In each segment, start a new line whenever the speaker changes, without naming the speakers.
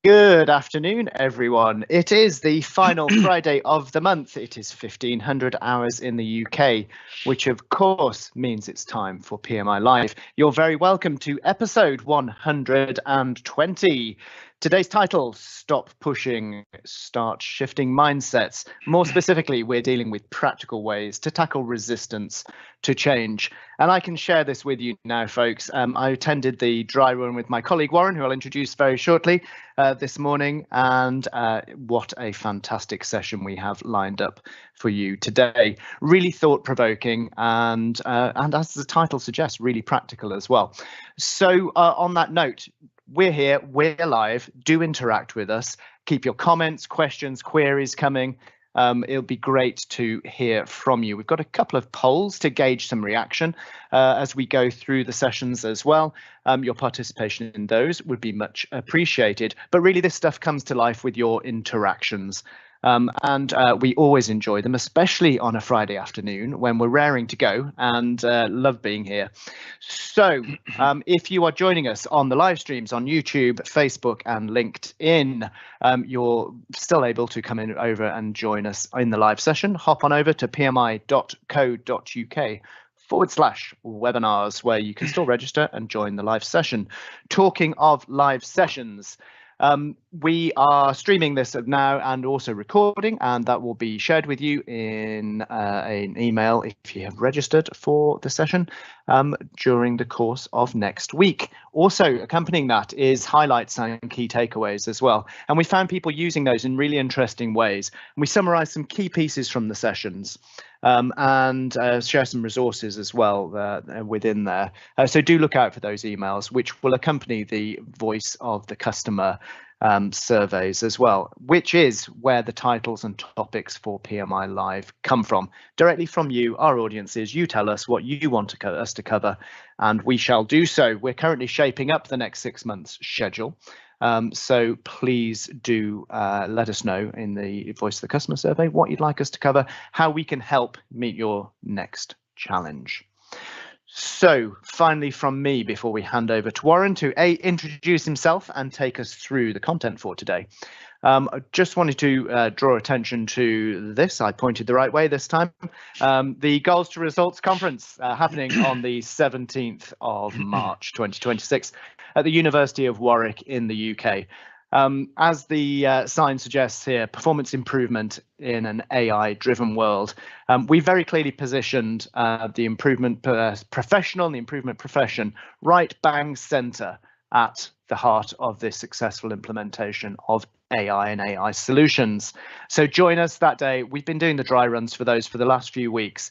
Good afternoon, everyone. It is the final Friday of the month. It is 1500 hours in the UK, which of course means it's time for PMI Live. You're very welcome to episode 120. Today's title, Stop Pushing, Start Shifting Mindsets. More specifically, we're dealing with practical ways to tackle resistance to change. And I can share this with you now, folks. I attended the dry run with my colleague Warren, who I'll introduce very shortly this morning. And what a fantastic session we have lined up for you today. Really thought-provoking and as the title suggests, really practical as well. So on that note, we're here, we're live, do interact with us, keep your comments, questions, queries coming. It'll be great to hear from you. We've got a couple of polls to gauge some reaction as we go through the sessions as well. Your participation in those would be much appreciated. But really, this stuff comes to life with your interactions. And we always enjoy them, especially on a Friday afternoon when we're raring to go and love being here. So if you are joining us on the live streams on YouTube, Facebook and LinkedIn, you're still able to come in over and join us in the live session. Hop on over to pmi.co.uk/webinars, where you can still register and join the live session. Talking of live sessions, we are streaming this now and also recording, and that will be shared with you in an email if you have registered for the session during the course of next week. Also accompanying that is highlights and key takeaways as well. And we found people using those in really interesting ways. And we summarise some key pieces from the sessions. And share some resources as well within there. So do look out for those emails, which will accompany the voice of the customer surveys as well, which is where the titles and topics for PMI Live come from. Directly from you, our audiences. You tell us what you want us to cover, and we shall do so. We're currently shaping up the next 6 months schedule. So please do let us know in the Voice of the Customer survey what you'd like us to cover, how we can help meet your next challenge. So finally from me, before we hand over to Warren to introduce himself and take us through the content for today. I just wanted to draw attention to this. I pointed the right way this time. The Goals to Results Conference happening on the 17th of March 2026 at the University of Warwick in the UK. As the sign suggests here, performance improvement in an AI-driven world. We very clearly positioned the improvement professional and the improvement profession right bang center at the heart of this successful implementation of AI and AI solutions. So join us that day. We've been doing the dry runs for those for the last few weeks.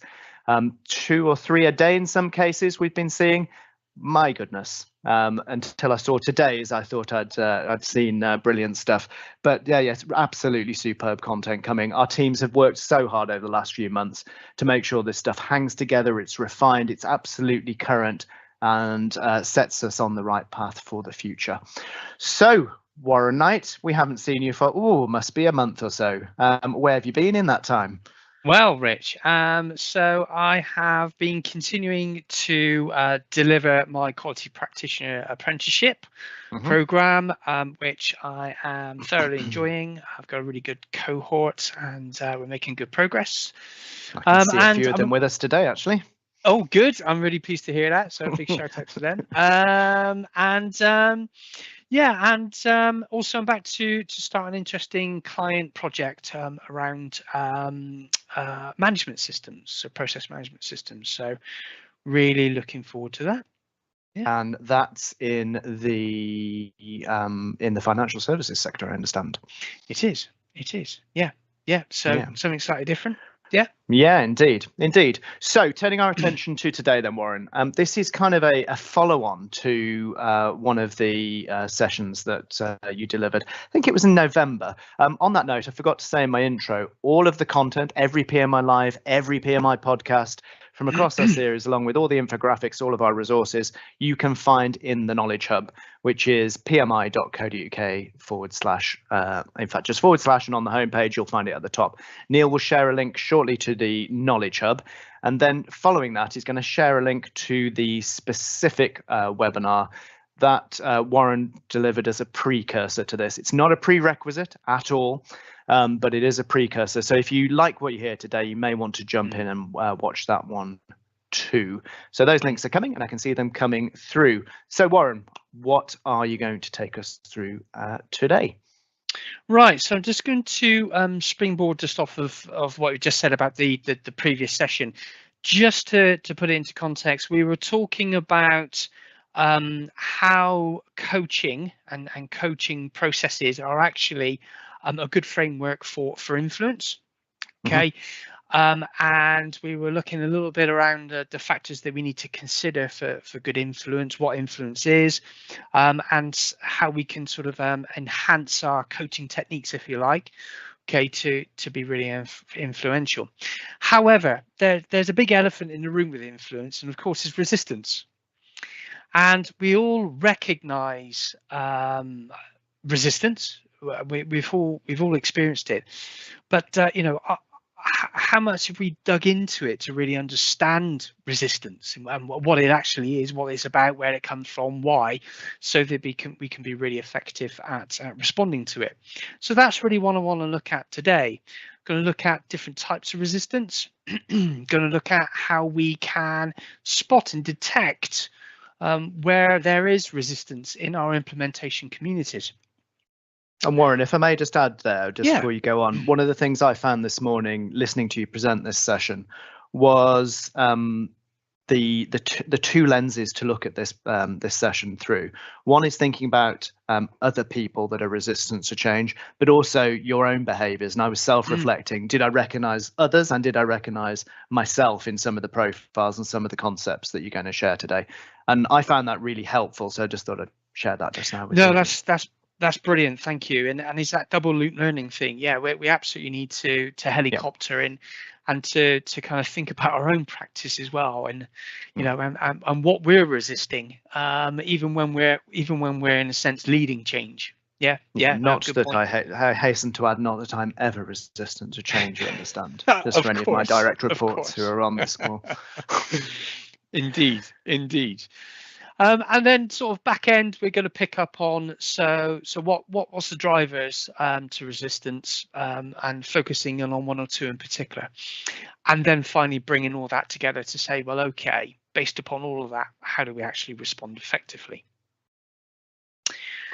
2 or 3 a day in some cases we've been seeing. My goodness, until I saw today's, I thought I'd seen brilliant stuff. But yes, absolutely superb content coming. Our teams have worked so hard over the last few months to make sure this stuff hangs together. It's refined, it's absolutely current, and sets us on the right path for the future. So Warren Knight, we haven't seen you for must be a month or so. Where have you been in that time?
Well, Rich, so I have been continuing to deliver my quality practitioner apprenticeship program, which I am thoroughly enjoying. I've got a really good cohort and we're making good progress.
I can see a few of them with us today, actually.
Oh, good. I'm really pleased to hear that. So a big shout out to them. Also I'm back to start an interesting client project around management systems, so process management systems. So really looking forward to that.
Yeah. And that's in the financial services sector, I understand.
It is. Yeah. So something slightly different.
Yeah, indeed. So turning our attention to today then, Warren, this is kind of a follow-on to one of the sessions that you delivered. I think it was in November. On that note, I forgot to say in my intro, all of the content, every PMI Live, every PMI podcast from across our series, along with all the infographics, all of our resources, you can find in the Knowledge Hub, which is pmi.co.uk/, in fact, just / and on the homepage, you'll find it at the top. Neil will share a link shortly to the Knowledge Hub. And then following that, he's going to share a link to the specific webinar that Warren delivered as a precursor to this. It's not a prerequisite at all, but it is a precursor. So if you like what you hear today, you may want to jump in and watch that one too. So those links are coming, and I can see them coming through. So Warren, what are you going to take us through today?
Right, so I'm just going to springboard just off of what you just said about the previous session. Just to put it into context, we were talking about how coaching and coaching processes are actually a good framework for influence. Okay. And we were looking a little bit around the factors that we need to consider for good influence, what influence is, and how we can sort of enhance our coaching techniques, if you like, okay, to be really influential. However, there's a big elephant in the room with influence, and of course is resistance. And we all recognize resistance. We've all experienced it, but how much have we dug into it to really understand resistance and what it actually is, what it's about, where it comes from, why, so that we can be really effective at responding to it. So that's really what I want to look at today. Going to look at different types of resistance. Going to look at how we can spot and detect where there is resistance in our implementation communities.
And Warren, if I may just add there, just before you go on, one of the things I found this morning listening to you present this session was the two lenses to look at this this session through. One is thinking about other people that are resistant to change, but also your own behaviors. And I was self-reflecting. Did I recognize others, and did I recognize myself in some of the profiles and some of the concepts that you're going to share today? And I found that really helpful. So I just thought I'd share that just now with you.
No, that's brilliant, thank you. And is that double loop learning thing? Yeah, we absolutely need to helicopter in and to kind of think about our own practice as well, and and what we're resisting, even when we're in a sense leading change.
Not that I hasten to add, not that I'm ever resistant to change, you understand, just for any of my direct reports who are on this call.
Indeed. And then sort of back end, we're going to pick up on what's the drivers to resistance, and focusing on one or two in particular, and then finally bringing all that together to say, well, okay, based upon all of that, how do we actually respond effectively?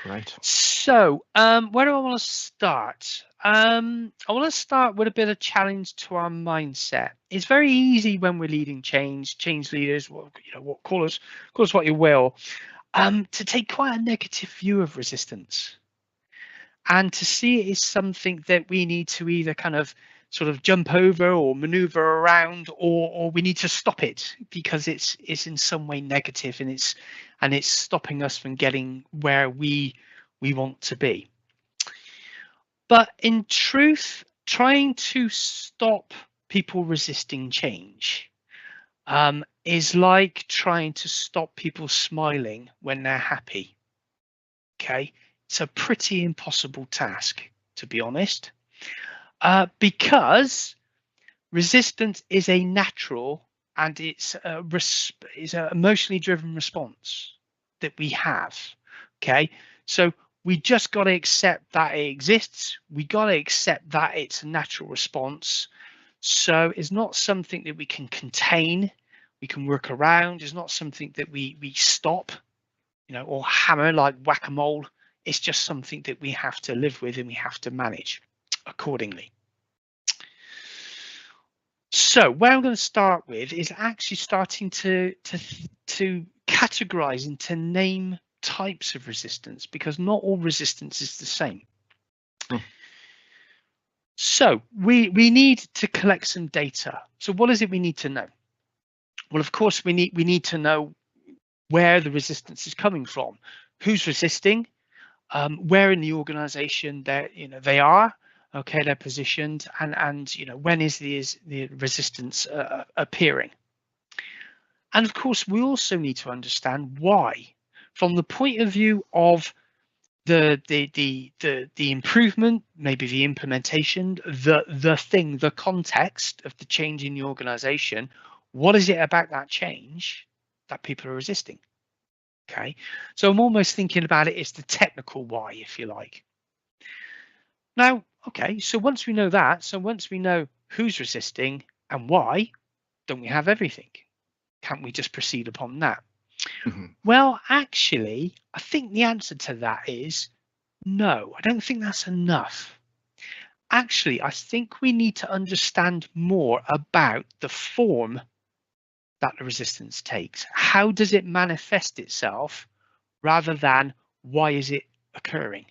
Great.
So where do I want to start? I want to start with a bit of challenge to our mindset. It's very easy when we're leading change leaders, call us what you will, to take quite a negative view of resistance, and to see it as something that we need to either kind of sort of jump over or maneuver around, or we need to stop it because it's in some way negative, and it's stopping us from getting where we want to be. But in truth, trying to stop people resisting change is like trying to stop people smiling when they're happy. Okay, it's a pretty impossible task, to be honest, because resistance is a natural and it's an emotionally driven response that we have. Okay, so we just got to accept that it exists. We got to accept that it's a natural response. So it's not something that we can contain, we can work around. It's not something that we stop, or hammer like whack-a-mole. It's just something that we have to live with and we have to manage accordingly. So where I'm going to start with is actually starting to categorize and to name types of resistance, because not all resistance is the same. So we need to collect some data. So what is it we need to know? Well, of course, we need to know where the resistance is coming from, who's resisting, where in the organization they are, okay, they're positioned, and when is the resistance appearing. And of course, we also need to understand why, from the point of view of the improvement, maybe the implementation, the context of the change in the organization. What is it about that change that people are resisting? Okay, so I'm almost thinking about it as the technical why, if you like. Now, okay, so once we know that, so once we know who's resisting and why, don't we have everything? Can't we just proceed upon that?
Mm-hmm.
Well, actually, I think the answer to that is no. I don't think that's enough. Actually, I think we need to understand more about the form that the resistance takes. How does it manifest itself rather than why is it occurring?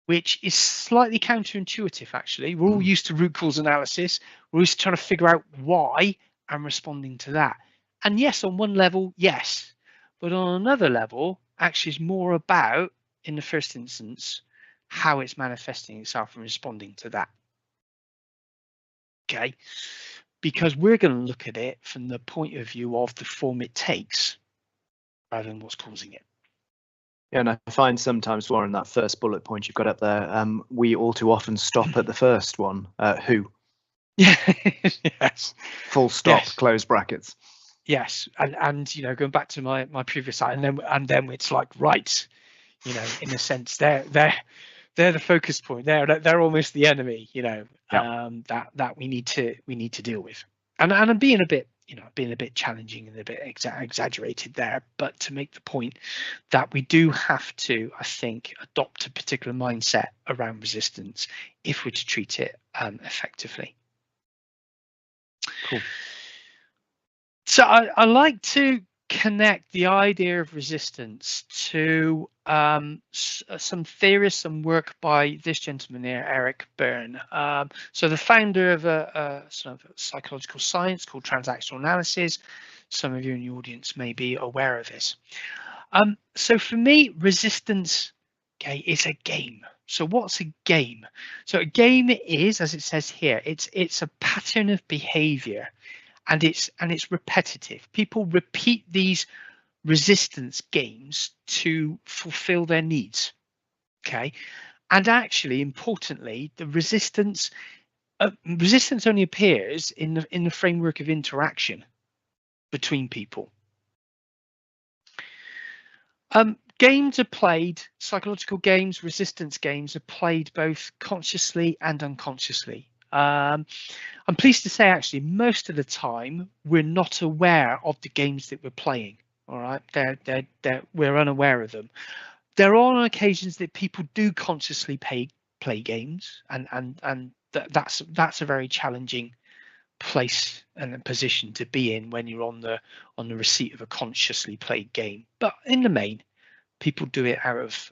Which is slightly counterintuitive, actually. We're all used to root cause analysis. We're used to trying to figure out why and responding to that. And yes, on one level, yes. But on another level, actually is more about, in the first instance, how it's manifesting itself and responding to that. Okay, because we're going to look at it from the point of view of the form it takes rather than what's causing it.
Yeah, and I find sometimes, Warren, that first bullet point you've got up there, we all too often stop at the first one. Who?
Yeah. Yes.
Full stop.
Yes.
Close brackets.
Yes, and you know, going back to my previous side, and then it's like, right, you know, in a sense, they're the focus point. They're almost the enemy, you know,
Yeah.
that we need to deal with. And I'm being a bit, you know, being a bit challenging and a bit exaggerated there, but to make the point that we do have to, I think, adopt a particular mindset around resistance if we're to treat it effectively.
Cool.
So I like to connect the idea of resistance to some theorists and work by this gentleman here, Eric Byrne. So the founder of a sort of psychological science called transactional analysis. Some of you in the audience may be aware of this. So for me, resistance, okay, is a game. So what's a game? So a game is, as it says here, it's a pattern of behavior. And it's repetitive. People repeat these resistance games to fulfill their needs. Okay, and actually, importantly, the resistance only appears in the framework of interaction between people. Games are played, psychological games, resistance games are played both consciously and unconsciously. I'm pleased to say, actually, most of the time we're not aware of the games that we're playing. All right, we're unaware of them. There are on occasions that people do consciously play games, and that's a very challenging place and a position to be in when you're on the receipt of a consciously played game. But in the main, people do it out of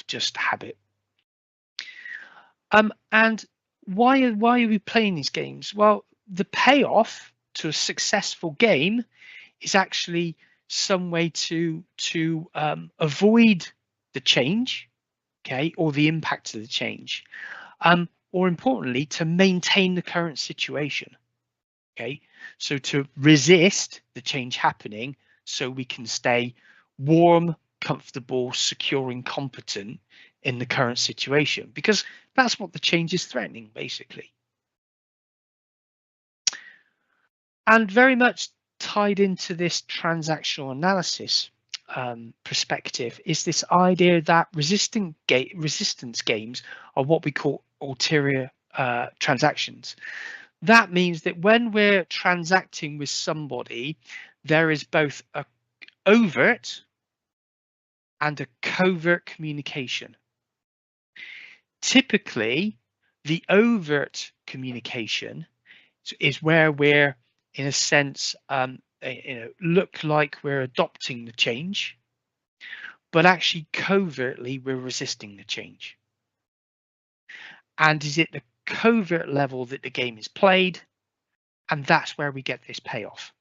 just habit. And why are we playing these games? Well, the payoff to a successful game is actually some way to avoid the change, okay, or the impact of the change, or importantly, to maintain the current situation, okay. So to resist the change happening, so we can stay warm, comfortable, secure, and competent in the current situation, because that's what the change is threatening, basically. And very much tied into this transactional analysis perspective is this idea that resistance games are what we call ulterior transactions. That means that when we're transacting with somebody, there is both a overt and a covert communication. Typically, the overt communication is where we're, in a sense, look like we're adopting the change, but actually covertly we're resisting the change. And is it the covert level that the game is played? And that's where we get this payoff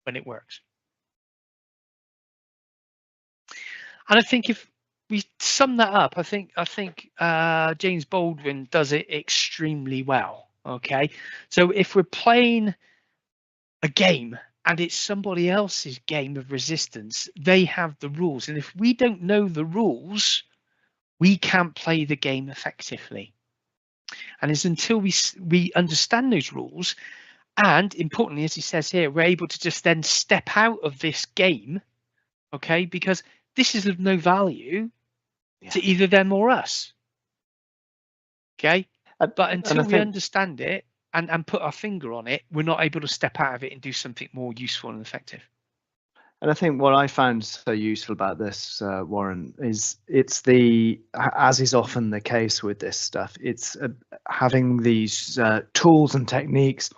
when it works. And I think if we sum that up, I think James Baldwin does it extremely well. Okay, so if we're playing a game and it's somebody else's game of resistance, they have the rules, and if we don't know the rules, we can't play the game effectively. And it's until we understand those rules, and importantly, as he says here, we're able to just then step out of this game okay? Because this is of no value to either them or us, okay? But until we understand it and put our finger on it, we're not able to step out of it and do something more useful and effective.
And I think what I found so useful about this, Warren, is as is often the case with this stuff, it's having these tools and techniques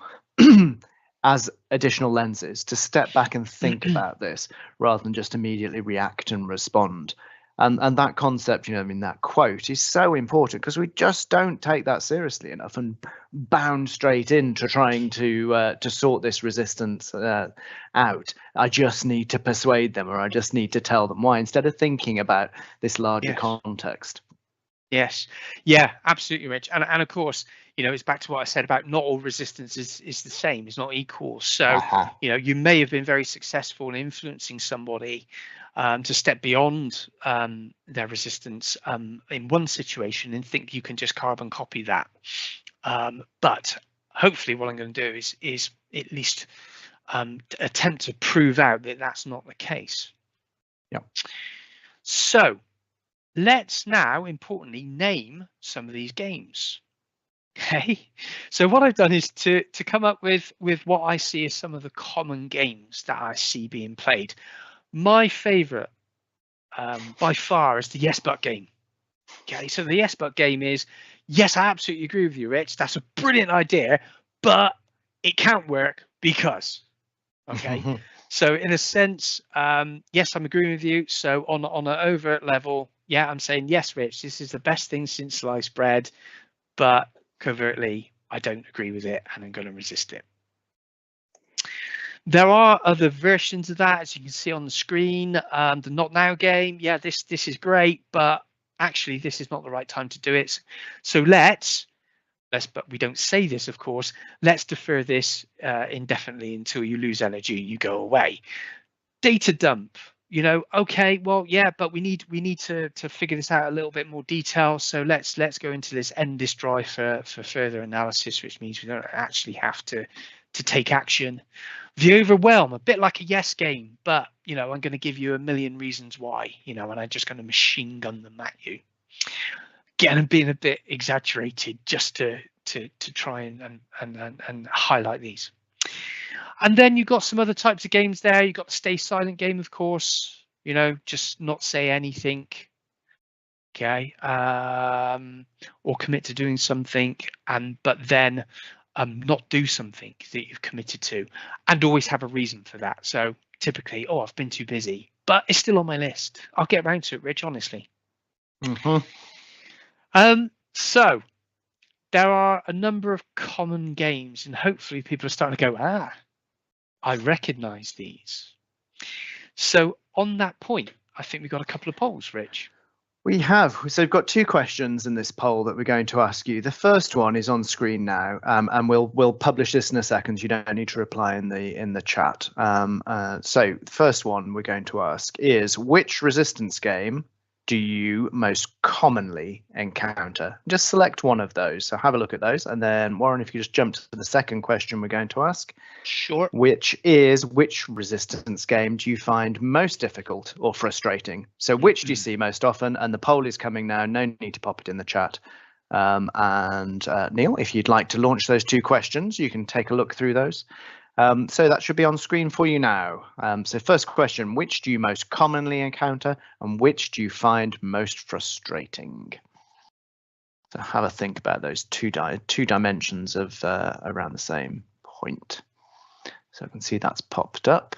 as additional lenses to step back and think about this rather than just immediately react and respond. And that concept, that quote is so important because we just don't take that seriously enough and bound straight into trying to sort this resistance out. I just need to persuade them, or I just need to tell them why, instead of thinking about this larger context.
Yes, yeah, absolutely, Rich. And of course, it's back to what I said about not all resistance is the same, it's not equal. So, you may have been very successful in influencing somebody to step beyond their resistance in one situation and think you can just carbon copy that. But hopefully what I'm going to do is at least attempt to prove out that that's not the case.
Yeah.
So let's now importantly name some of these games. Okay, so what I've done is to come up with what I see as some of the common games that I see being played. My favorite by far is the yes but game. Okay, so the yes but game is, yes, I absolutely agree with you, Rich, that's a brilliant idea, but it can't work because, okay. So in a sense, yes, I'm agreeing with you. So on an overt level, yeah, I'm saying, yes, Rich, this is the best thing since sliced bread, but covertly, I don't agree with it and I'm going to resist it. There are other versions of that, as you can see on the screen. The not now game, yeah, this is great, but actually this is not the right time to do it. So let's, but we don't say this, of course, let's defer this indefinitely until you lose energy, you go away. Data dump, okay, well, yeah, but we need to figure this out a little bit more detail. So let's go into this end this drive for further analysis, which means we don't actually have to take action. The overwhelm, a bit like a yes game, but I'm going to give you a million reasons why, and I'm just going to machine gun them at you. Again, I'm being a bit exaggerated just to try and highlight these. And then you've got some other types of games there. You've got the stay silent game, of course, just not say anything. Okay. Or commit to doing something but then not do something that you've committed to, and always have a reason for that. So typically, I've been too busy, but it's still on my list. I'll get around to it, Rich, honestly. So there are a number of common games, and hopefully people are starting to go, I recognize these. So on that point, I think we've got a couple of polls, Rich.
We have. So we've got two questions in this poll that we're going to ask you. The first one is on screen now, and we'll publish this in a second. You don't need to reply in the chat. So the first one we're going to ask is, which resistance game do you most commonly encounter? Just select one of those. So have a look at those, and then Warren, if you just jump to the second question we're going to ask.
Sure.
Which resistance game do you find most difficult or frustrating? So which do you see most often? And the poll is coming now. No need to pop it in the chat. And Neil, if you'd like to launch those two questions, you can take a look through those. So that should be on screen for you now. So first question, which do you most commonly encounter and which do you find most frustrating? So have a think about those two dimensions of around the same point. So I can see that's popped up.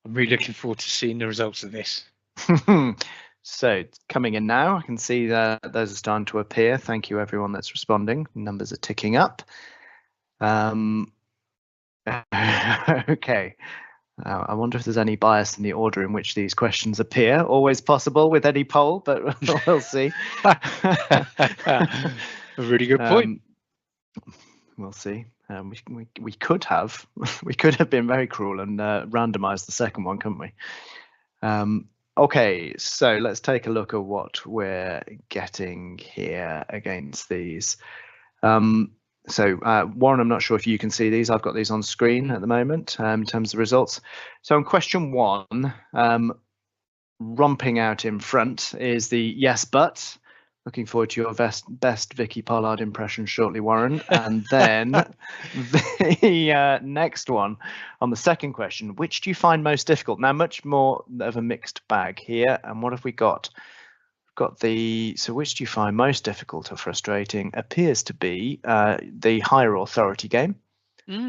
I'm really looking forward to seeing the results of this.
So it's coming in now. I can see those are starting to appear. Thank you, everyone that's responding. Numbers are ticking up. Okay. I wonder if there's any bias in the order in which these questions appear. Always possible with any poll, but we'll see.
A really good point.
We'll see. We could have been very cruel and randomized the second one, couldn't we? Okay, so let's take a look at what we're getting here against these. Warren, I'm not sure if you can see these. I've got these on screen at the moment in terms of results. So on question 1, romping out in front is the yes but. Looking forward to your best Vicky Pollard impression shortly, Warren. And then the next one on the second question, which do you find most difficult? Now, much more of a mixed bag here. And what have we got? So which do you find most difficult or frustrating? Appears to be the higher authority game,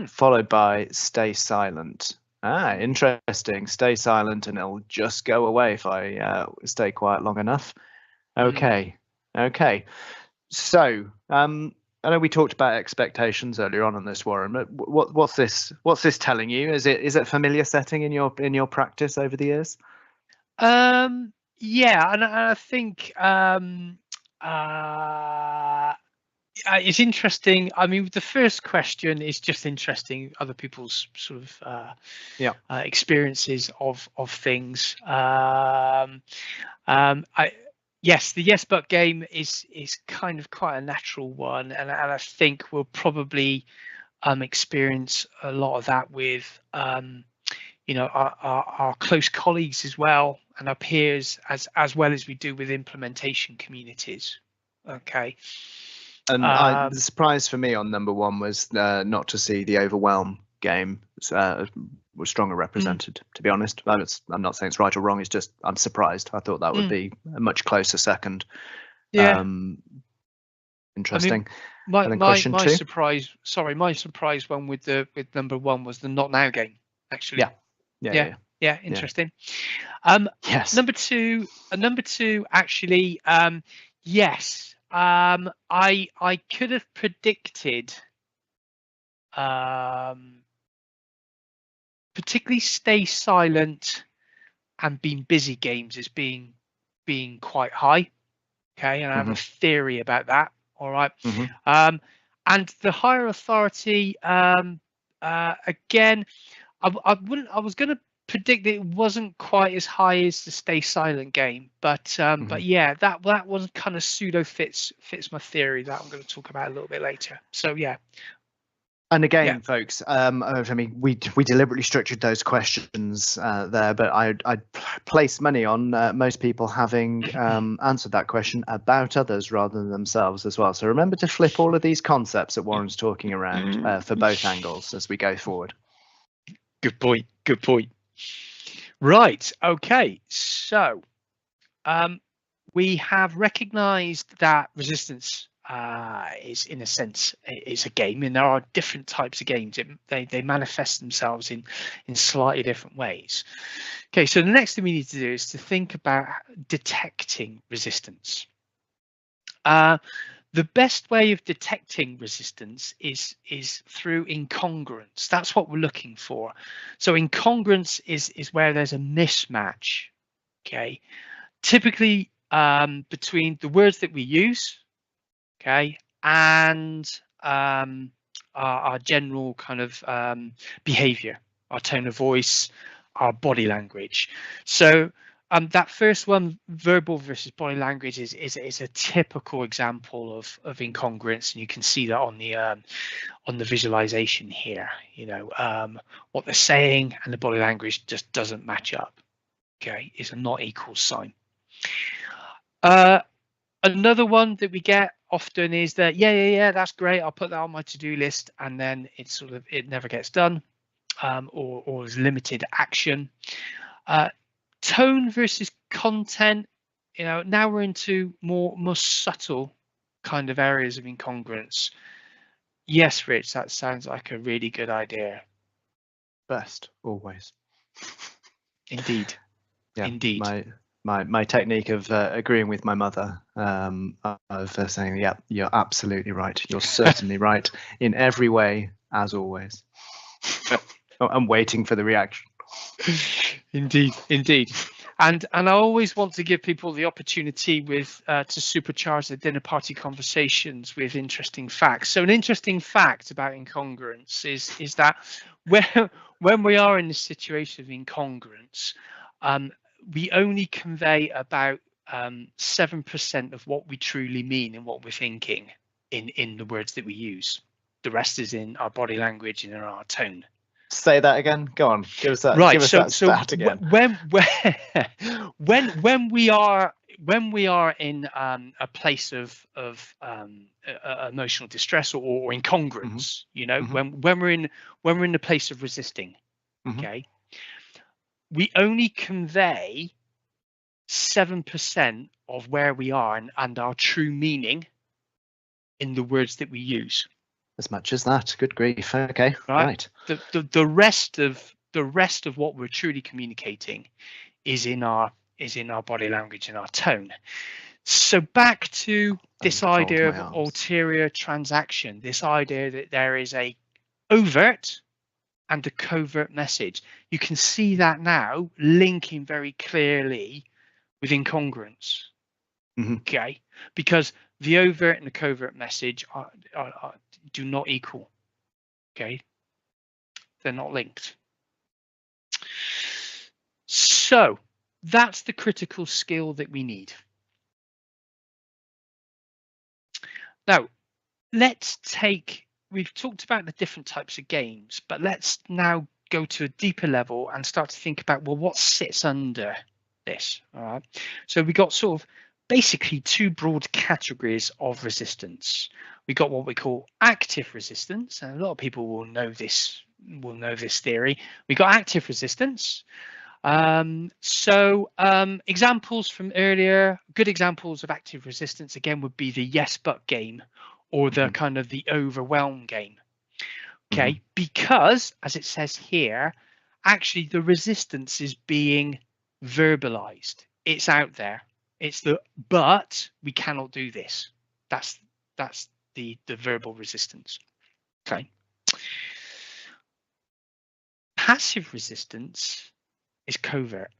followed by stay silent. Interesting. Stay silent and it'll just go away if I stay quiet long enough. Okay. Okay. So I know we talked about expectations earlier on this, Warren, but what's this telling you? Is it a familiar setting in your practice over the years?
Yeah, and I think it's interesting. I mean, the first question is just interesting, other people's sort of experiences of things. Yes, the yes but game is kind of quite a natural one, and I think we'll probably experience a lot of that with our close colleagues as well, and our peers as well as we do with implementation communities. Okay.
And the surprise for me on number 1 was not to see the overwhelm game was stronger represented, to be honest. I'm not saying it's right or wrong, it's just I'm surprised. I thought that would be a much closer second.
Yeah.
Interesting.
I mean, my surprise one with number 1 was the not now game, actually. Yeah, interesting.
Yes.
Number two, actually, yes. I could have predicted particularly stay silent and being busy games as being quite high. Okay, and I have a theory about that. All right. And the higher authority, again, I was going to predict that it wasn't quite as high as the stay silent game, but yeah, that one kind of pseudo fits my theory that I'm going to talk about a little bit later. So yeah.
And again, folks, I mean, we deliberately structured those questions there, but I'd place money on most people having answered that question about others rather than themselves as well. So remember to flip all of these concepts that Warren's talking around for both angles as we go forward.
Good point. Good point. Right. Okay. So we have recognized that resistance is, in a sense, is a game, and there are different types of games. They manifest themselves in slightly different ways. Okay, so the next thing we need to do is to think about detecting resistance. The best way of detecting resistance is through incongruence. That's what we're looking for. So incongruence is where there's a mismatch. Okay, typically between the words that we use, okay, and our general kind of behavior, our tone of voice, our body language. So that first one, verbal versus body language, is a typical example of incongruence, and you can see that on the visualization here. You know, what they're saying and the body language just doesn't match up. Okay, it's a not equal sign. Another one that we get often is that yeah, that's great, I'll put that on my to-do list, and then it never gets done, or is limited action. Tone versus content, you know, now we're into more subtle kind of areas of incongruence. Yes, Rich, that sounds like a really good idea.
Best always.
Indeed.
Yeah,
indeed.
My technique of agreeing with my mother, of saying, yeah, you're absolutely right, you're certainly right in every way, as always. I'm waiting for the reaction.
Indeed. And I always want to give people the opportunity to supercharge their dinner party conversations with interesting facts. So an interesting fact about incongruence is that when we are in this situation of incongruence, we only convey about 7% of what we truly mean and what we're thinking in the words that we use. The rest is in our body language and in our tone.
Say that again. Go on. Give us that.
Right.
Give us that stat again.
When we are in a place of emotional distress or incongruence, you know, when we're in the place of resisting, okay, we only convey 7% of where we are and our true meaning in the words that we use.
As much as that. Good grief. Okay. Right.
The rest of what we're truly communicating is in our body language and our tone. So back to this idea of ulterior transaction, this idea that there is a overt and a covert message. You can see that now linking very clearly with incongruence. Okay, because the overt and the covert message do not equal. Okay, they're not linked. So that's the critical skill that we need. Now, we've talked about the different types of games, but let's now go to a deeper level and start to think about, well, what sits under this? All right. So we got sort of basically two broad categories of resistance. We got what we call active resistance, and a lot of people will know this theory. We got active resistance. Examples from earlier, good examples of active resistance again would be the yes but game or the kind of the overwhelm game. Okay, because as it says here, actually the resistance is being verbalized. It's out there. It's but we cannot do this. That's the verbal resistance. Okay. Passive resistance is covert.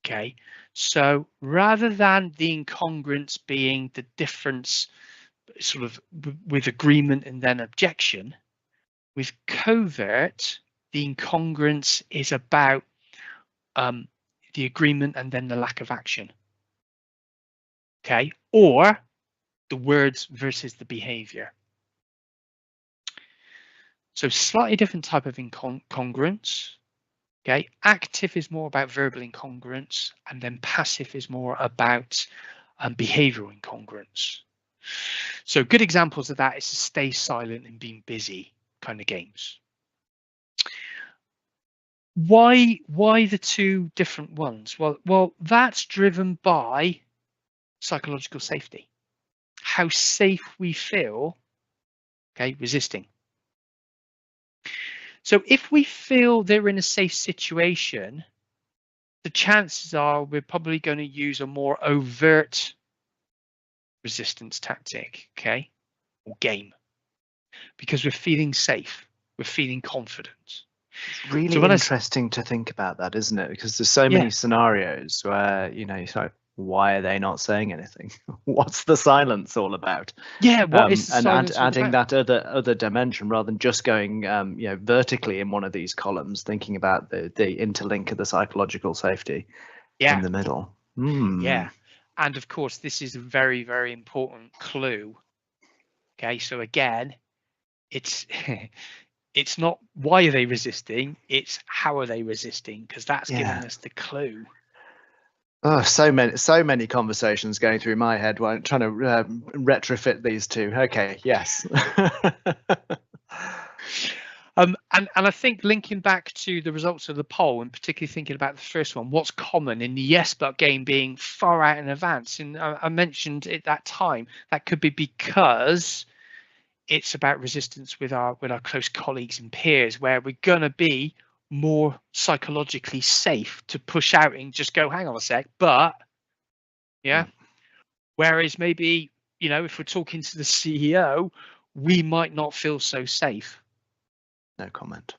Okay, so rather than the incongruence being the difference sort of with agreement and then objection, with covert the incongruence is about the agreement and then the lack of action. Okay, or the words versus the behavior. So slightly different type of incongruence. Okay, active is more about verbal incongruence, and then passive is more about behavioral incongruence. So good examples of that is to stay silent and being busy kind of games. Why the two different ones? Well, that's driven by psychological safety. How safe we feel, okay, resisting. So if we feel they're in a safe situation, the chances are we're probably going to use a more overt resistance tactic, okay, or game, because we're feeling safe, we're feeling confident.
It's really interesting to think about that, isn't it? Because there's so many scenarios where, you know, it's like, why are they not saying anything? What's the silence all about?
Yeah, what is the silence
and adding that other dimension rather than just going you know, vertically in one of these columns, thinking about the interlink of the psychological safety in the middle.
Yeah, and of course this is a very, very important clue. Okay, so again, it's it's not why are they resisting, it's how are they resisting, because that's giving us the clue.
Oh, so many conversations going through my head while trying to retrofit these two. Okay, yes.
And I think linking back to the results of the poll, and particularly thinking about the first one, what's common in the yes but game being far out in advance, and I mentioned at that time that could be because it's about resistance with our close colleagues and peers, where we're gonna be more psychologically safe to push out and just go, hang on a sec, but whereas maybe, you know, if we're talking to the CEO, we might not feel so safe.
No comment.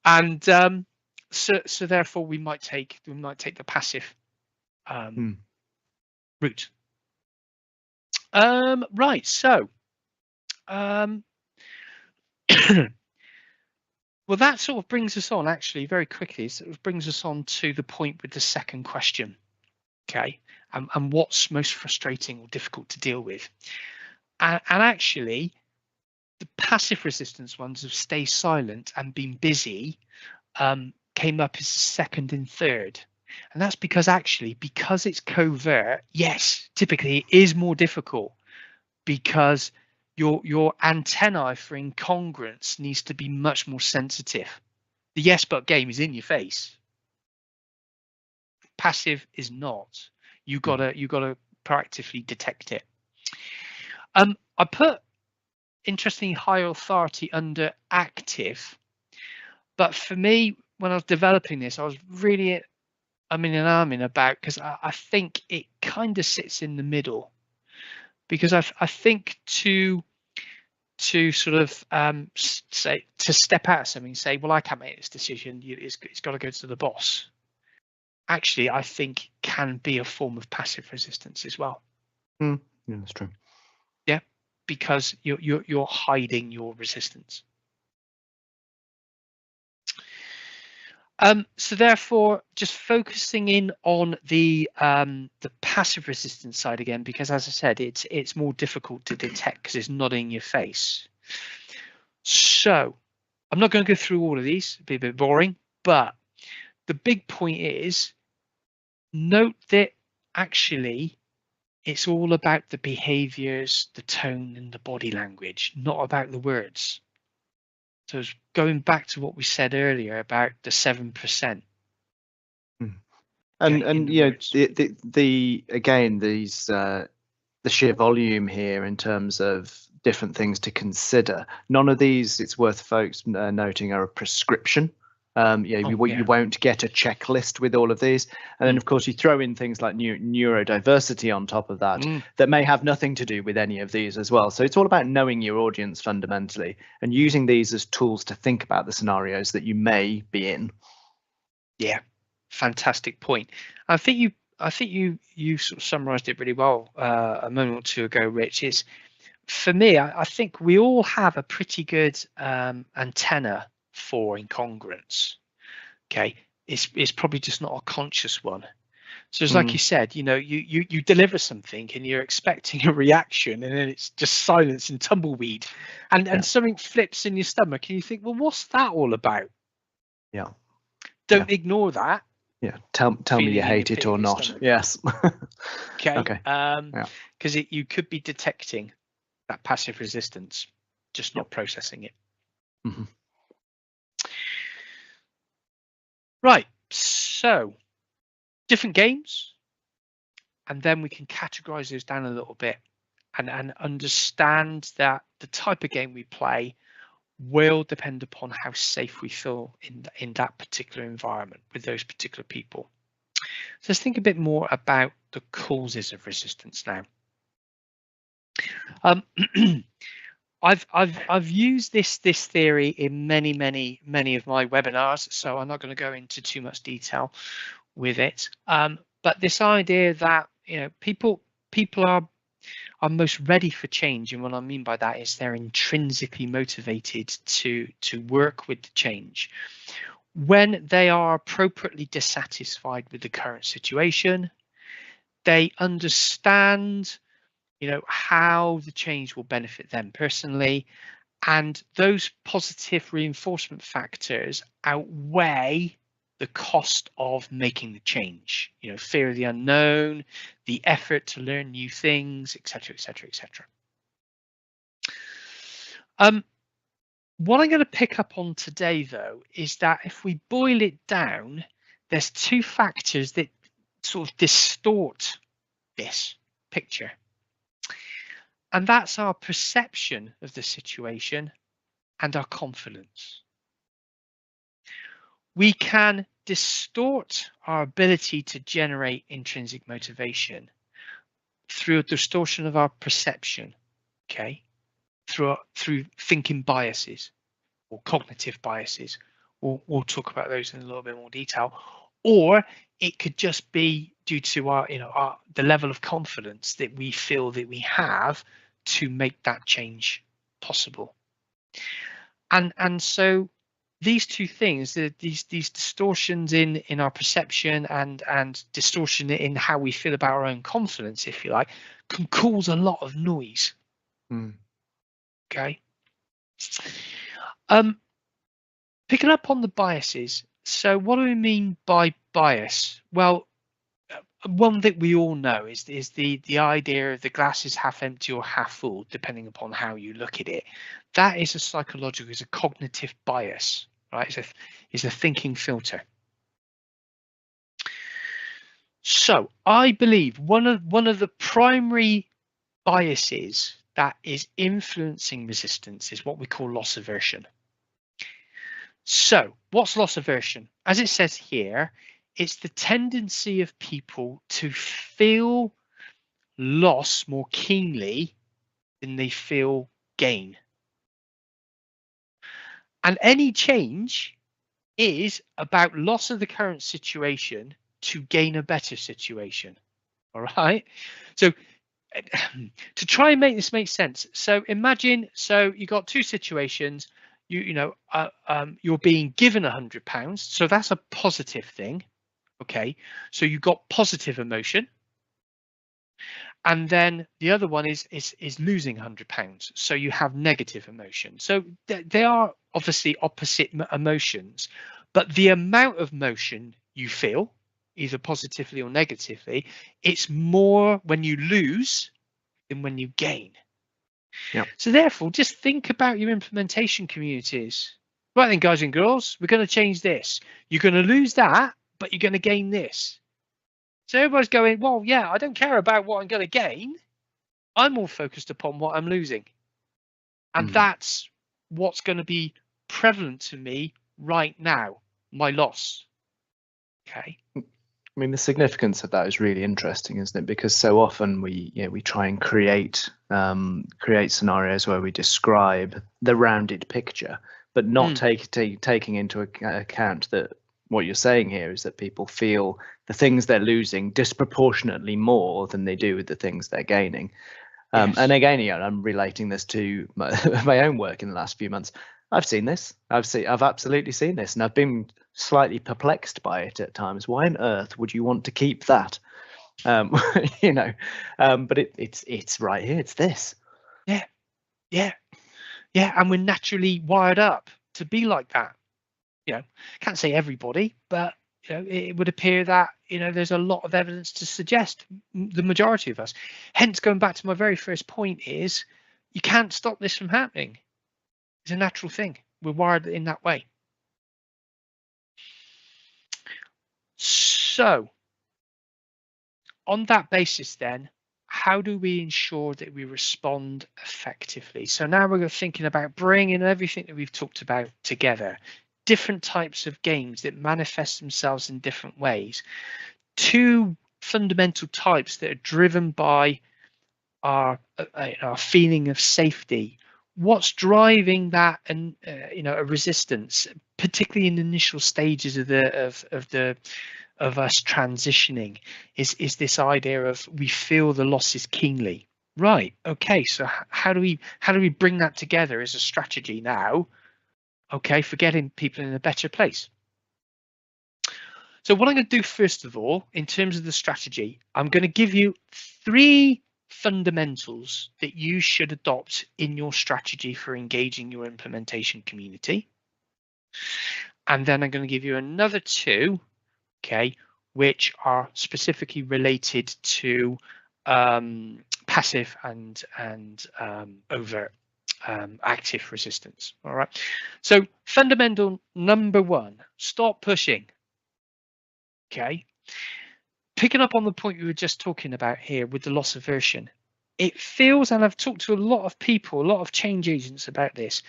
And so therefore we might take the passive route. Right, so Well, that sort of brings us on, actually, very quickly. It sort of brings us on to the point with the second question. Okay, and what's most frustrating or difficult to deal with? And actually, the passive resistance ones of stay silent and been busy came up as second and third. And that's because it's covert, yes, typically it is more difficult because your antennae for incongruence needs to be much more sensitive. The yes but game is in your face. Passive is not. You gotta proactively detect it. I put interestingly high authority under active, but for me, when I was developing this, I was really arming about, because I think it kind of sits in the middle, because I think to sort of say, to step out of something, say, well, I can't make this decision, it's got to go to the boss, actually I think can be a form of passive resistance as well.
Yeah, that's true.
Yeah, because you're hiding your resistance. So therefore, just focusing in on the passive resistance side again, because as I said, it's more difficult to detect because it's not in your face. So I'm not going to go through all of these, it'd be a bit boring, but the big point is, note that actually it's all about the behaviors, the tone, and the body language, not about the words. So it's going back to what we said earlier about the 7%.
And you know, the again, these the sheer volume here in terms of different things to consider. None of these, it's worth folks noting, are a prescription. You won't get a checklist with all of these. And then, of course, you throw in things like neurodiversity on top of that, that may have nothing to do with any of these as well. So it's all about knowing your audience fundamentally and using these as tools to think about the scenarios that you may be in.
Yeah, fantastic point. I think you sort of summarized it really well a moment or two ago, Rich. Is, for me, I think we all have a pretty good antenna for incongruence. Okay, it's probably just not a conscious one. So it's like you said, you deliver something and you're expecting a reaction, and then it's just silence and tumbleweed, and something flips in your stomach, and you think, well, what's that all about?
Yeah.
Don't ignore that.
Yeah, tell me you hate it or not. Yes.
Okay. Because you could be detecting that passive resistance, just not processing it. Right. So different games, and then we can categorize those down a little bit and understand that the type of game we play will depend upon how safe we feel in that particular environment with those particular people. So let's think a bit more about the causes of resistance now. I've used this theory in many of my webinars, so I'm not going to go into too much detail with it. But this idea that people are most ready for change, and what I mean by that is they're intrinsically motivated to work with the change when they are appropriately dissatisfied with the current situation. They understand how the change will benefit them personally, and those positive reinforcement factors outweigh the cost of making the change. Fear of the unknown, the effort to learn new things, etc., etc., etc. What I'm going to pick up on today, though, is that if we boil it down, there's two factors that sort of distort this picture. And that's our perception of the situation and our confidence. We can distort our ability to generate intrinsic motivation through a distortion of our perception, okay, through thinking biases or cognitive biases. We'll talk about those in a little bit more detail. Or it could just be due to the level of confidence that we feel that we have to make that change possible. And so these two things, these distortions in our perception and distortion in how we feel about our own confidence, if you like, can cause a lot of noise. Okay. Picking up on the biases. So what do we mean by bias? Well, one that we all know is the idea of the glass is half empty or half full, depending upon how you look at it. That is a psychological, is a cognitive bias, right? It's a thinking filter. So I believe one of the primary biases that is influencing resistance is what we call loss aversion. So what's loss aversion? As it says here, it's the tendency of people to feel loss more keenly than they feel gain. And any change is about loss of the current situation to gain a better situation. All right. So to try and make this make sense. So imagine, so you got two situations. You're being given £100, so that's a positive thing. Okay, so you got positive emotion, and then the other one is losing £100, so you have negative emotion. So they are obviously opposite emotions, but the amount of motion you feel, either positively or negatively, it's more when you lose than when you gain.
Yep.
So therefore, just think about your implementation communities. Right then, guys and girls, we're going to change this. You're going to lose that, but you're going to gain this. So everybody's going, well, yeah, I don't care about what I'm going to gain. I'm more focused upon what I'm losing. And that's what's going to be prevalent to me right now, my loss. Okay.
I mean, the significance of that is really interesting, isn't it? Because so often we try and create scenarios where we describe the rounded picture, but not taking into account that what you're saying here is that people feel the things they're losing disproportionately more than they do with the things they're gaining. Yes. And again, I'm relating this to my own work in the last few months. I've seen this. I've absolutely seen this, and I've been slightly perplexed by it at times. Why on earth would you want to keep that? But it's right here. It's this.
Yeah. And we're naturally wired up to be like that. Can't say everybody, but it would appear that there's a lot of evidence to suggest the majority of us. Hence, going back to my very first point is you can't stop this from happening. It's a natural thing. We're wired in that way. So on that basis, then, how do we ensure that we respond effectively? So now we're thinking about bringing everything that we've talked about together, different types of games that manifest themselves in different ways. Two fundamental types that are driven by our feeling of safety. What's driving that, and a resistance, particularly in the initial stages of us transitioning, is this idea of we feel the losses keenly. Right. Okay. So how do we bring that together as a strategy now? Okay, for getting people in a better place. So what I'm going to do first of all, in terms of the strategy, I'm going to give you 3 fundamentals that you should adopt in your strategy for engaging your implementation community. And then I'm going to give you another 2, okay, which are specifically related to passive and overt active resistance. All right. So fundamental number 1, stop pushing. Okay. Picking up on the point we were just talking about here with the loss aversion, it feels, and I've talked to a lot of people, a lot of change agents about this,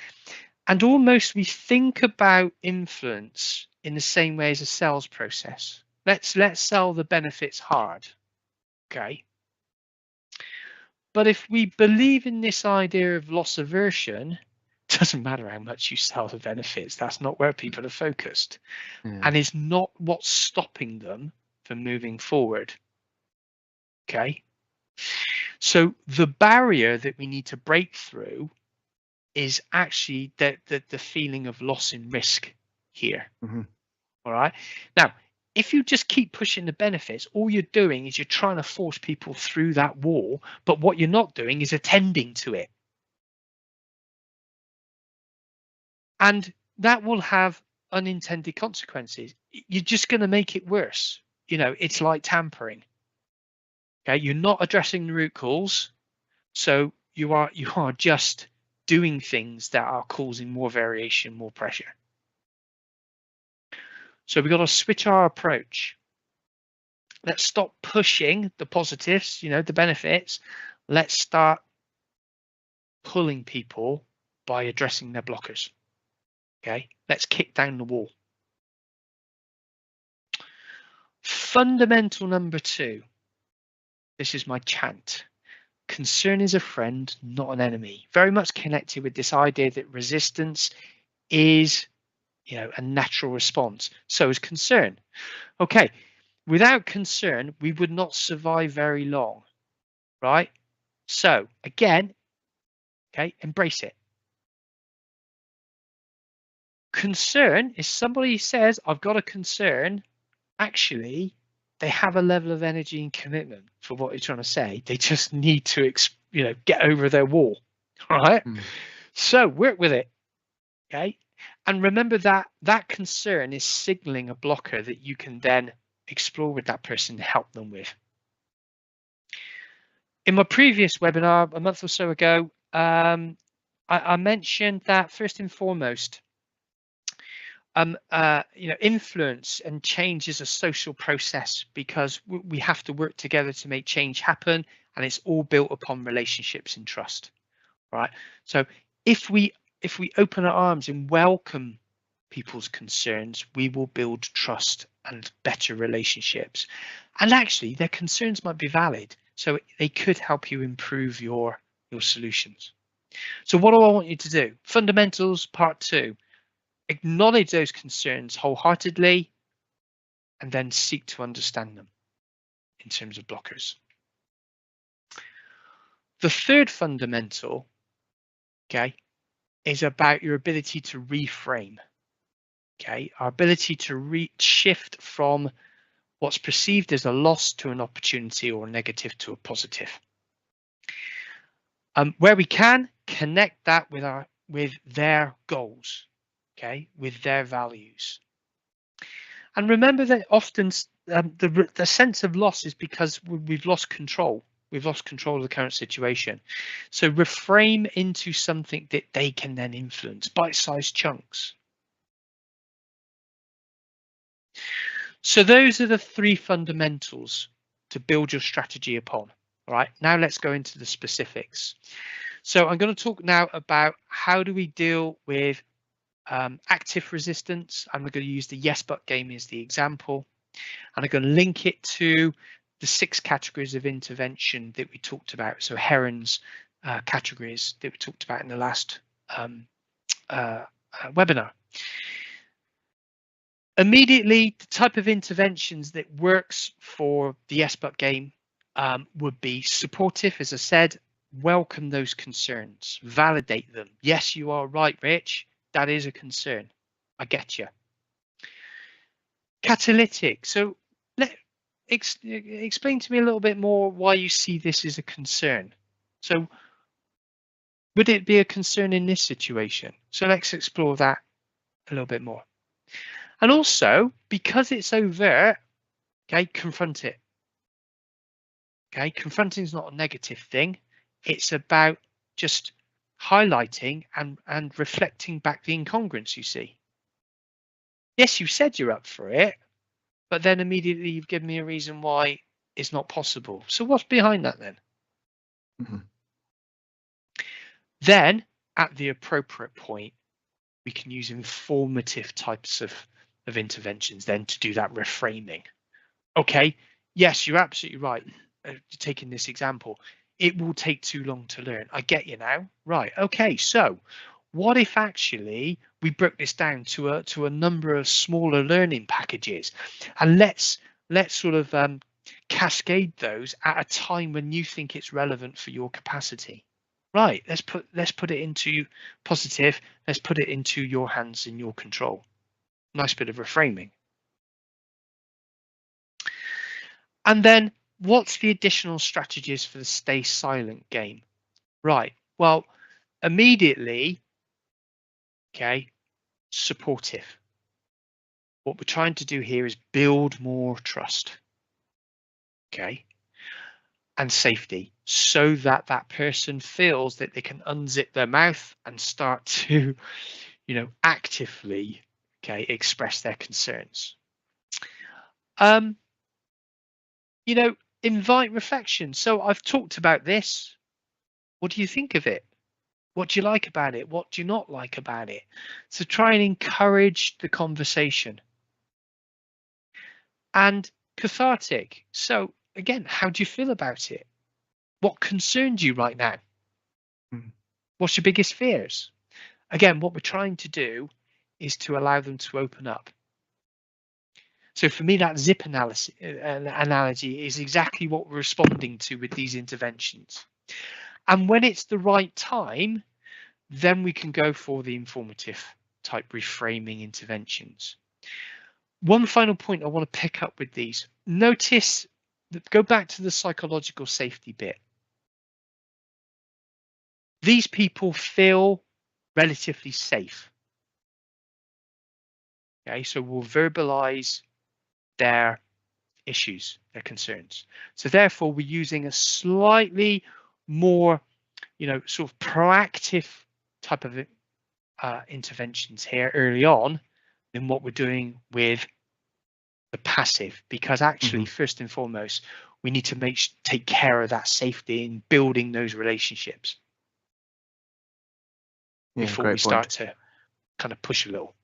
and almost we think about influence in the same way as a sales process. Let's sell the benefits hard. Okay. But if we believe in this idea of loss aversion, it doesn't matter how much you sell the benefits. That's not where people are focused, and is not what's stopping them from moving forward. Okay. So the barrier that we need to break through is actually the feeling of loss and risk here. All right. Now, if you just keep pushing the benefits, all you're doing is you're trying to force people through that wall, but what you're not doing is attending to it. And that will have unintended consequences. You're just going to make it worse. You know, it's like tampering. Okay, you're not addressing the root cause, so you are just doing things that are causing more variation, more pressure. So we've got to switch our approach. Let's stop pushing the positives, you know, the benefits. Let's start pulling people by addressing their blockers. Okay, let's kick down the wall. Fundamental number 2. This is my chant. Concern is a friend, not an enemy. Very much connected with this idea that resistance is, you know, a natural response. So is concern. Okay, without concern, we would not survive very long, right? So again, okay, embrace it. Concern is somebody says, I've got a concern. Actually, they have a level of energy and commitment for what you're trying to say. They just need to, you know, get over their wall. All right. So work with it. Okay. And remember that that concern is signaling a blocker that you can then explore with that person to help them with. In my previous webinar a month or so ago, I mentioned that first and foremost, you know, influence and change is a social process because we have to work together to make change happen, and it's all built upon relationships and trust, right? So if we open our arms and welcome people's concerns, we will build trust and better relationships. And actually, their concerns might be valid, so they could help you improve your solutions. So what do I want you to do? Fundamentals, part 2. Acknowledge those concerns wholeheartedly and then seek to understand them in terms of blockers. The third fundamental, okay, is about your ability to reframe. Okay, our ability to shift from what's perceived as a loss to an opportunity or a negative to a positive. Where we can, connect that with their goals. Okay, with their values. And remember that often the sense of loss is because we've lost control. We've lost control of the current situation. So reframe into something that they can then influence, bite-sized chunks. So those are the 3 fundamentals to build your strategy upon. All right, now let's go into the specifics. So I'm going to talk now about how do we deal with active resistance. I'm going to use the yes but game as the example, and I'm going to link it to the 6 categories of intervention that we talked about. So Heron's categories that we talked about in the last webinar. Immediately, the type of interventions that works for the yes but game would be supportive, as I said. Welcome those concerns, validate them. Yes, you are right, Rich. That is a concern. I get you. Catalytic. So explain to me a little bit more why you see this as a concern. So would it be a concern in this situation? So let's explore that a little bit more. And also, because it's overt, okay, confront it. Okay, confronting is not a negative thing. It's about just highlighting and reflecting back the incongruence you see. Yes, you said you're up for it, but then immediately you've given me a reason why it's not possible. So what's behind that then? Then at the appropriate point, we can use informative types of interventions then to do that reframing. Okay, yes, you're absolutely right. Taking this example, it will take too long to learn. I get you now. Right. Okay. So what if actually we broke this down to a number of smaller learning packages, and let's sort of cascade those at a time when you think it's relevant for your capacity. Right. Let's put it into positive. Let's put it into your hands and your control. Nice bit of reframing. And then what's the additional strategies for the stay silent game? Right. Well, immediately, okay, supportive. What we're trying to do here is build more trust, okay, and safety, so that that person feels that they can unzip their mouth and start to, actively, okay, express their concerns. Invite reflection. So I've talked about this. What do you think of it? What do you like about it? What do you not like about it? So try and encourage the conversation. And cathartic. So again, how do you feel about it? What concerns you right now? What's your biggest fears? Again, what we're trying to do is to allow them to open up. So for me, that zip analogy is exactly what we're responding to with these interventions. And when it's the right time, then we can go for the informative type reframing interventions. One final point I want to pick up with these. Notice that, go back to the psychological safety bit. These people feel relatively safe. Okay, so we'll verbalize their issues, their concerns. So therefore, we're using a slightly more, sort of proactive type of interventions here early on than what we're doing with the passive, because actually, first and foremost, we need to take care of that safety in building those relationships before we start to kind of push a little.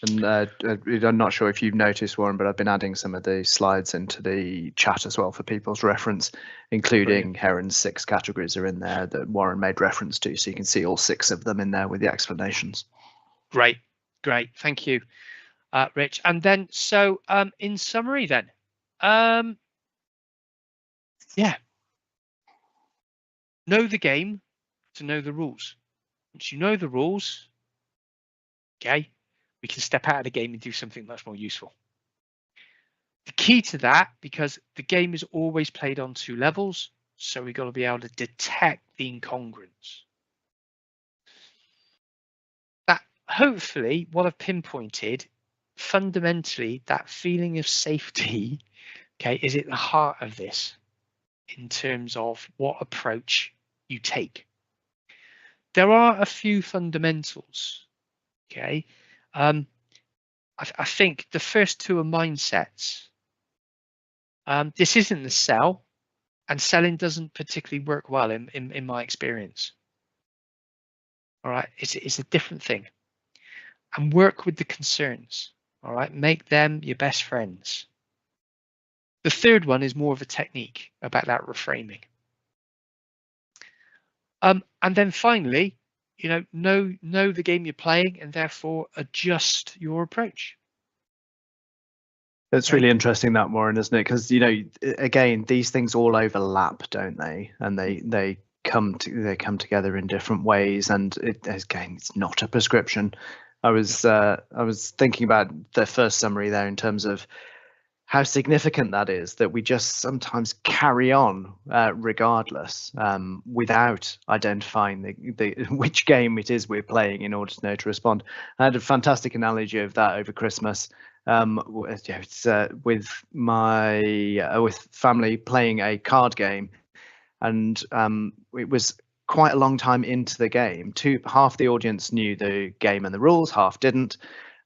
And I'm not sure if you've noticed, Warren, but I've been adding some of the slides into the chat as well for people's reference, including Heron's 6 categories are in there that Warren made reference to. So you can see all 6 of them in there with the explanations.
Great. Thank you, Rich. And then, so in summary then, know the game to know the rules. Once you know the rules, okay, we can step out of the game and do something much more useful. The key to that, because the game is always played on 2 levels, so we've got to be able to detect the incongruence. That hopefully what I've pinpointed, fundamentally, that feeling of safety, okay, is at the heart of this in terms of what approach you take. There are a few fundamentals, okay. I think the first 2 are mindsets. This isn't the sell, and selling doesn't particularly work well in my experience. All right, it's a different thing. And work with the concerns. All right, make them your best friends. The third one is more of a technique about that reframing. And then finally, know the game you're playing and therefore adjust your approach.
It's really interesting, that, Warren, isn't it? Because again, these things all overlap, don't they? And they come together in different ways. And again, it's not a prescription. I was thinking about the first summary there in terms of how significant that is, that we just sometimes carry on regardless, without identifying the which game it is we're playing in order to know to respond. I had a fantastic analogy of that over Christmas. It's with family playing a card game, and it was quite a long time into the game. Half the audience knew the game and the rules, half didn't.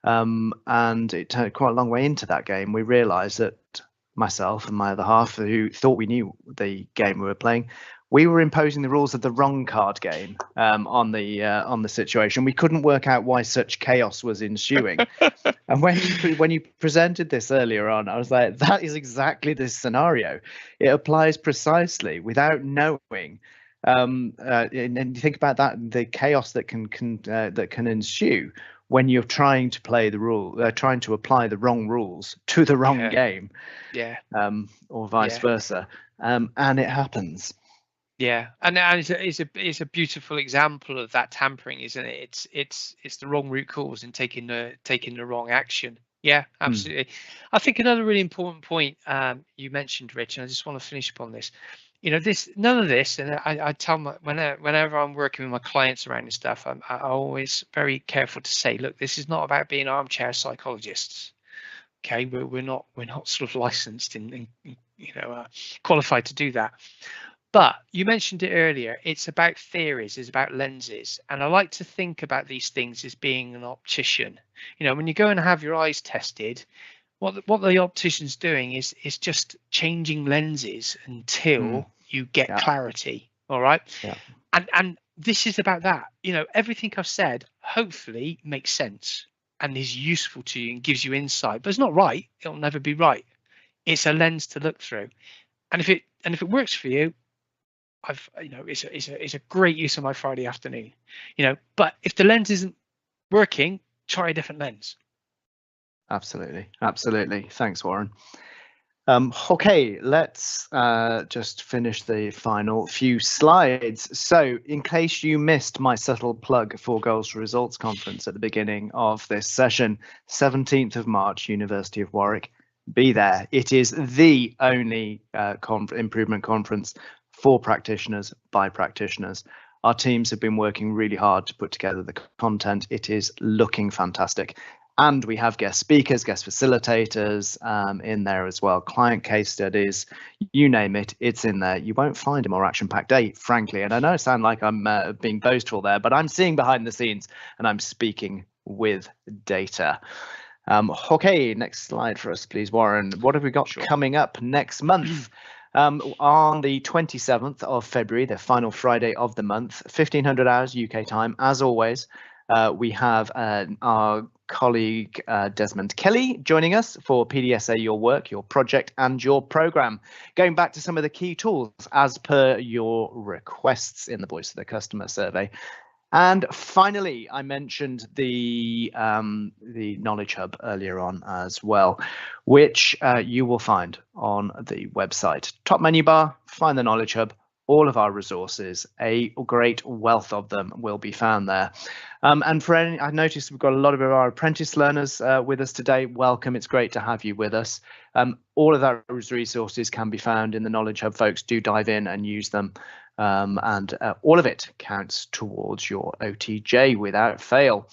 And it turned quite a long way into that game. We realized that myself and my other half, who thought we knew the game we were playing, we were imposing the rules of the wrong card game on the situation. We couldn't work out why such chaos was ensuing. And when you presented this earlier on, I was like, that is exactly this scenario. It applies precisely without knowing. And you think about that, the chaos that can ensue when you're trying to play the rule, trying to apply the wrong rules to the wrong game, or vice versa, and it happens.
Yeah, and it's a beautiful example of that tampering, isn't it? It's the wrong root cause and taking the wrong action. Yeah, absolutely. I think another really important point you mentioned, Rich, and I just want to finish up on this. None of this, and I tell whenever I'm working with my clients around this stuff, I'm always very careful to say, look, this is not about being armchair psychologists. Okay, we're not sort of licensed and qualified to do that. But you mentioned it earlier, it's about theories, it's about lenses. And I like to think about these things as being an optician. When you go and have your eyes tested, what the optician's doing is just changing lenses until you get clarity. All right.
Yeah.
And this is about that. Everything I've said hopefully makes sense and is useful to you and gives you insight, but it's not right. It'll never be right. It's a lens to look through. And if it works for you, it's a great use of my Friday afternoon, but if the lens isn't working, try a different lens.
Absolutely. Thanks, Warren. Okay, let's just finish the final few slides. So in case you missed my subtle plug for Goals to Results conference at the beginning of this session, 17th of March, University of Warwick, be there. It is the only improvement conference for practitioners by practitioners. Our teams have been working really hard to put together the content. It is looking fantastic. And we have guest speakers, guest facilitators in there as well, client case studies, you name it, it's in there. You won't find a more action-packed day, frankly. And I know I sound like I'm being boastful there, but I'm seeing behind the scenes and I'm speaking with data. Okay, next slide for us, please, Warren. What have we got coming up next month? On the 27th of February, the final Friday of the month, 1500 hours UK time, as always, we have our colleague Desmond Kelly joining us for PDSA Your Work, Your Project and Your Program, going back to some of the key tools as per your requests in the Voice of the Customer survey. And finally, I mentioned the Knowledge Hub earlier on as well, which you will find on the website. Top menu bar, find the Knowledge Hub. All of our resources, a great wealth of them, will be found there. And for any, I noticed we've got a lot of our apprentice learners with us today. Welcome, it's great to have you with us. All of those resources can be found in the Knowledge Hub, folks. Do dive in and use them. And all of it counts towards your OTJ without fail.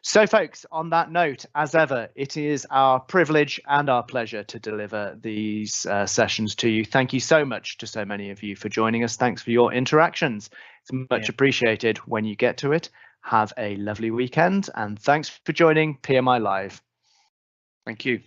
So folks, on that note, as ever, it is our privilege and our pleasure to deliver these sessions to you. Thank you so much to so many of you for joining us. Thanks for your interactions. It's much appreciated when you get to it. Have a lovely weekend and thanks for joining PMI Live.
Thank you.